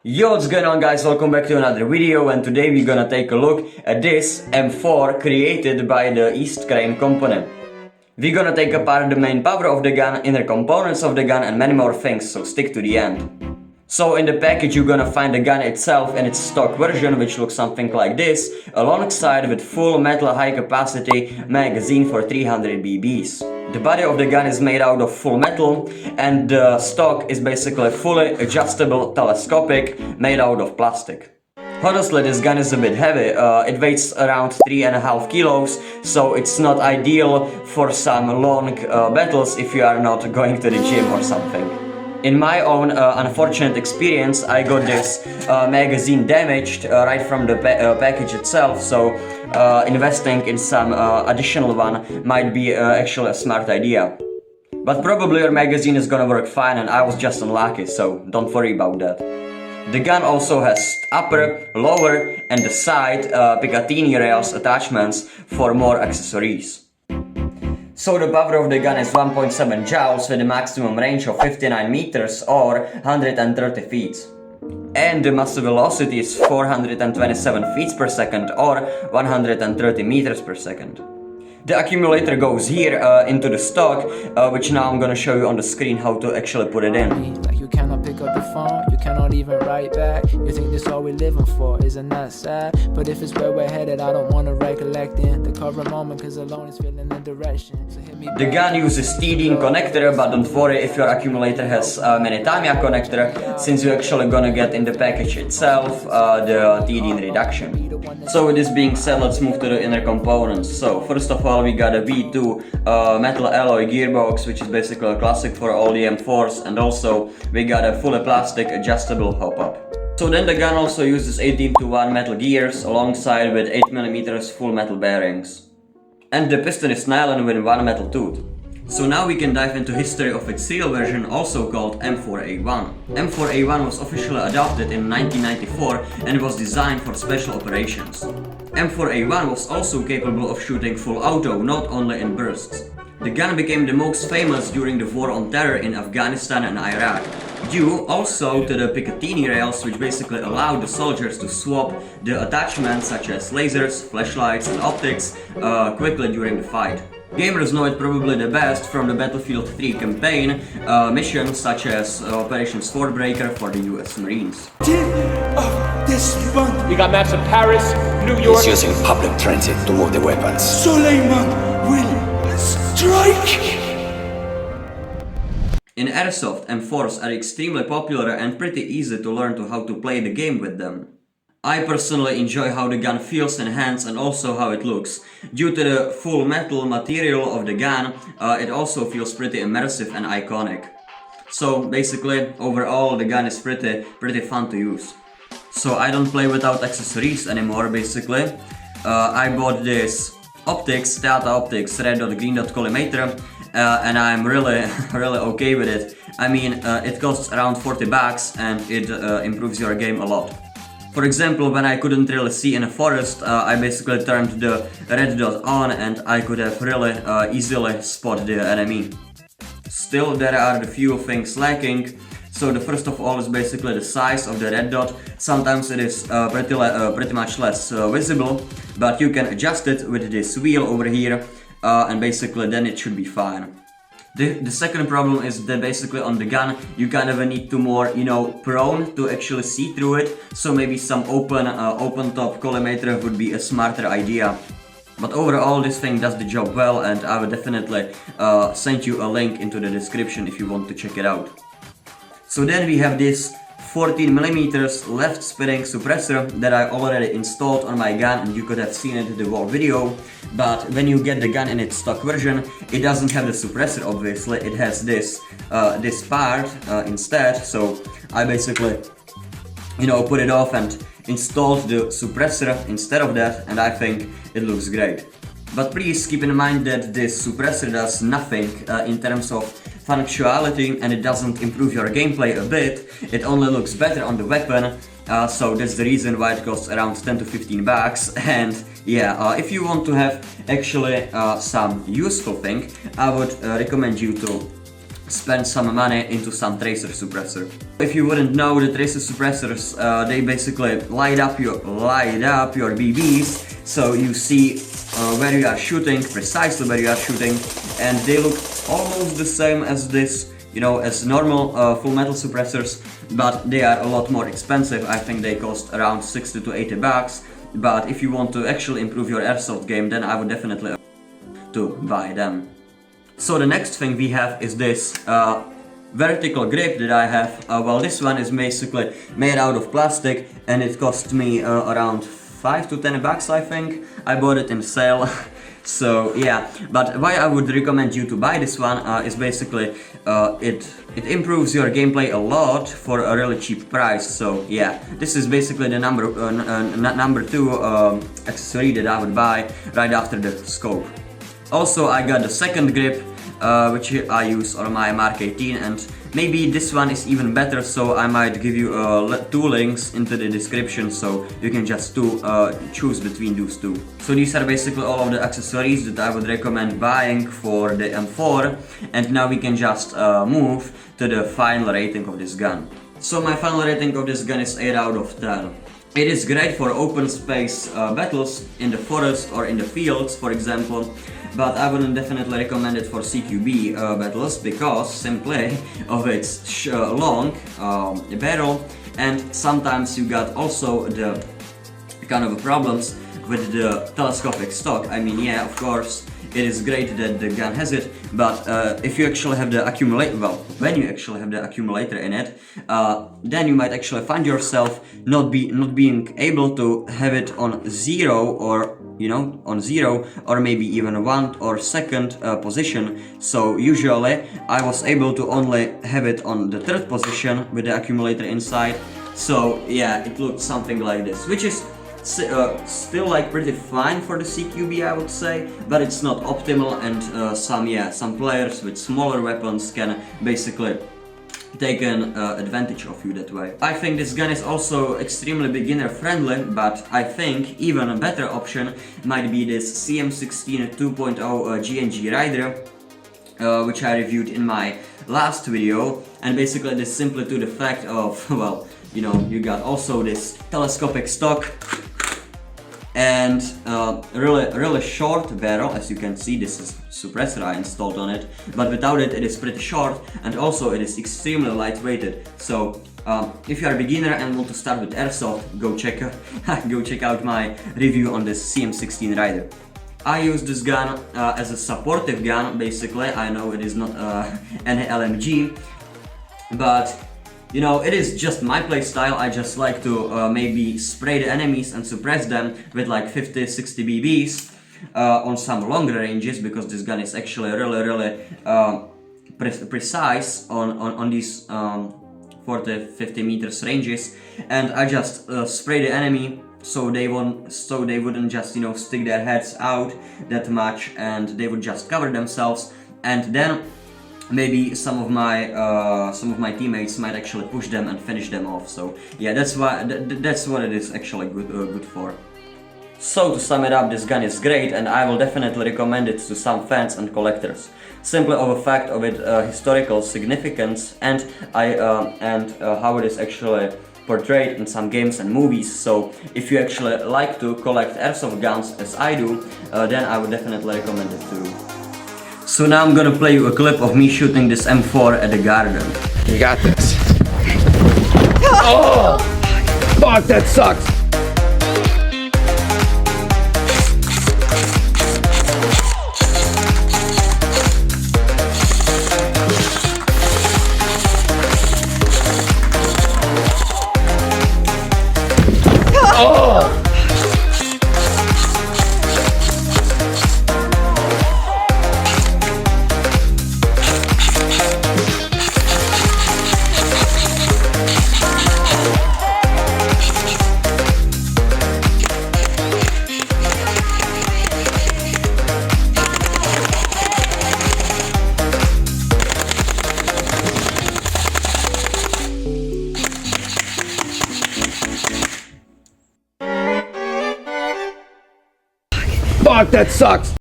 Yo, what's going on guys, welcome back to another video, and today we're gonna take a look at this M4 created by the East Crane company. We're gonna take apart the main power of the gun, inner components of the gun and many more things, so stick to the end. So in the package you're gonna find the gun itself in its stock version, which looks something like this, alongside with full metal high capacity magazine for 300 BBs. The body of the gun is made out of full metal, and the stock is basically fully adjustable telescopic, made out of plastic. Honestly, this gun is a bit heavy. It weighs around 3.5 kilos, so it's not ideal for some long battles if you are not going to the gym or something. In my own unfortunate experience, I got this magazine damaged right from the package itself, so investing in some additional one might be actually a smart idea. But probably your magazine is gonna work fine, and I was just unlucky, so don't worry about that. The gun also has upper, lower and the side Picatinny rails attachments for more accessories. So the power of the gun is 1.7 joules with a maximum range of 59 meters or 130 feet. And the muzzle velocity is 427 feet per second or 130 meters per second. The accumulator goes here into the stock, which now I'm gonna show you on the screen how to actually put it in. Like you cannot pick up the phone, you cannot even write back. You think this all we're living for, isn't that sad? But if it's where we're headed, I don't wanna recollect in the current moment, cause alone is feeling the direction. So hit me the gun uses TD connector, but don't worry if your accumulator has many Tamiya connector, since you're actually gonna get in the package itself the TD reduction. So with this being said, let's move to the inner components. So first of all, we got a V2 metal alloy gearbox, which is basically a classic for all the M4s, and also we got a fully plastic adjustable hop-up. So then the gun also uses 18:1 metal gears alongside with 8mm full metal bearings. And the piston is nylon with one metal tooth. So now we can dive into history of its real version, also called M4A1. M4A1 was officially adopted in 1994 and was designed for special operations. M4A1 was also capable of shooting full auto, not only in bursts. The gun became the most famous during the War on Terror in Afghanistan and Iraq, due also to the Picatinny rails, which basically allowed the soldiers to swap the attachments such as lasers, flashlights and optics quickly during the fight. Gamers know it probably the best from the Battlefield 3 campaign missions such as Operation Swordbreaker for the US Marines. This month, We got maps of Paris, New York. He's using public transit to move the weapons. Suleiman will strike! In Airsoft, M4s are extremely popular and pretty easy to learn how to play the game with them. I personally enjoy how the gun feels in hands and also how it looks. Due to the full metal material of the gun, it also feels pretty immersive and iconic. So basically, overall the gun is pretty fun to use. So I don't play without accessories anymore basically. I bought this optics, Theta optics, red dot green dot collimator, and I'm really okay with it. I mean, it costs around 40 bucks and it improves your game a lot. For example, when I couldn't really see in a forest, I basically turned the red dot on and I could have really easily spot the enemy. Still, there are the few things lacking. So the first of all is basically the size of the red dot. Sometimes it is pretty much less visible, but you can adjust it with this wheel over here, and basically then it should be fine. The second problem is that basically on the gun you kind of need to more, prone to actually see through it, so maybe some open top collimator would be a smarter idea. But overall this thing does the job well, and I will definitely send you a link into the description if you want to check it out. So then we have this 14mm left spinning suppressor that I already installed on my gun, and you could have seen it in the whole video. But when you get the gun in its stock version, it doesn't have the suppressor obviously, it has this part instead. So I basically put it off and installed the suppressor instead of that, and I think it looks great. But please keep in mind that this suppressor does nothing in terms of functionality, and it doesn't improve your gameplay a bit. It only looks better on the weapon, so that's the reason why it costs around 10 to 15 bucks. And yeah, if you want to have actually some useful thing, I would recommend you to spend some money into some tracer suppressor. If you wouldn't know, the tracer suppressors, they basically light up your BBs, so you see where you are shooting, precisely where you are shooting, and they look almost the same as this, you know, as normal full metal suppressors, but they are a lot more expensive. I think they cost around 60 to 80 bucks, but if you want to actually improve your airsoft game, then I would definitely to buy them. So the next thing we have is this vertical grip that I have. Well, this one is basically made out of plastic, and it cost me around 5 to 10 bucks, I think. I bought it in sale. So yeah, but why I would recommend you to buy this one is basically it improves your gameplay a lot for a really cheap price. So yeah, this is basically the number 2 accessory that I would buy right after the scope. Also, I got the second grip, which I use on my Mark 18, and maybe this one is even better, so I might give you 2 links into the description, so you can just choose between those 2. So these are basically all of the accessories that I would recommend buying for the M4, and now we can just move to the final rating of this gun. So my final rating of this gun is 8 out of 10. It is great for open space battles in the forest or in the fields, for example, but I wouldn't definitely recommend it for CQB battles because simply of its long barrel, and sometimes you got also the kind of problems with the telescopic stock. I mean, yeah, of course, it is great that the gun has it, but if you actually have the accumulator, well, when you actually have the accumulator in it, then you might actually find yourself not being able to have it on 0 or, you know, on 0 or maybe even 1 or 2nd position. So usually I was able to only have it on the 3rd position with the accumulator inside. So yeah, it looked something like this, which is still like pretty fine for the CQB, I would say, but it's not optimal, and some players with smaller weapons can basically take an advantage of you that way. I think this gun is also extremely beginner friendly, but I think even a better option might be this CM16 2.0 GNG Rider, which I reviewed in my last video, and basically this simply to the fact of, well, you know, you got also this telescopic stock and really short barrel. As you can see, this is suppressor I installed on it, but without it, it is pretty short, and also it is extremely lightweighted. So if you are a beginner and want to start with airsoft, go check out my review on this CM16 Rider. I use this gun as a supportive gun, basically. I know it is not any LMG, but you know, it is just my playstyle. I just like to maybe spray the enemies and suppress them with like 50-60 BBs on some longer ranges, because this gun is actually really precise on these 40-50 meters ranges, and I just spray the enemy so they wouldn't just, you know, stick their heads out that much, and they would just cover themselves, and then maybe some of my teammates might actually push them and finish them off. So yeah, that's what it is actually good for. So to sum it up, this gun is great, and I will definitely recommend it to some fans and collectors, simply of a fact of its historical significance and how it is actually portrayed in some games and movies. So if you actually like to collect airsoft guns as I do, then I would definitely recommend it too. So now I'm gonna play you a clip of me shooting this M4 at the garden. You got this. Oh! Fuck, that sucks! Oh! Fuck, that sucks!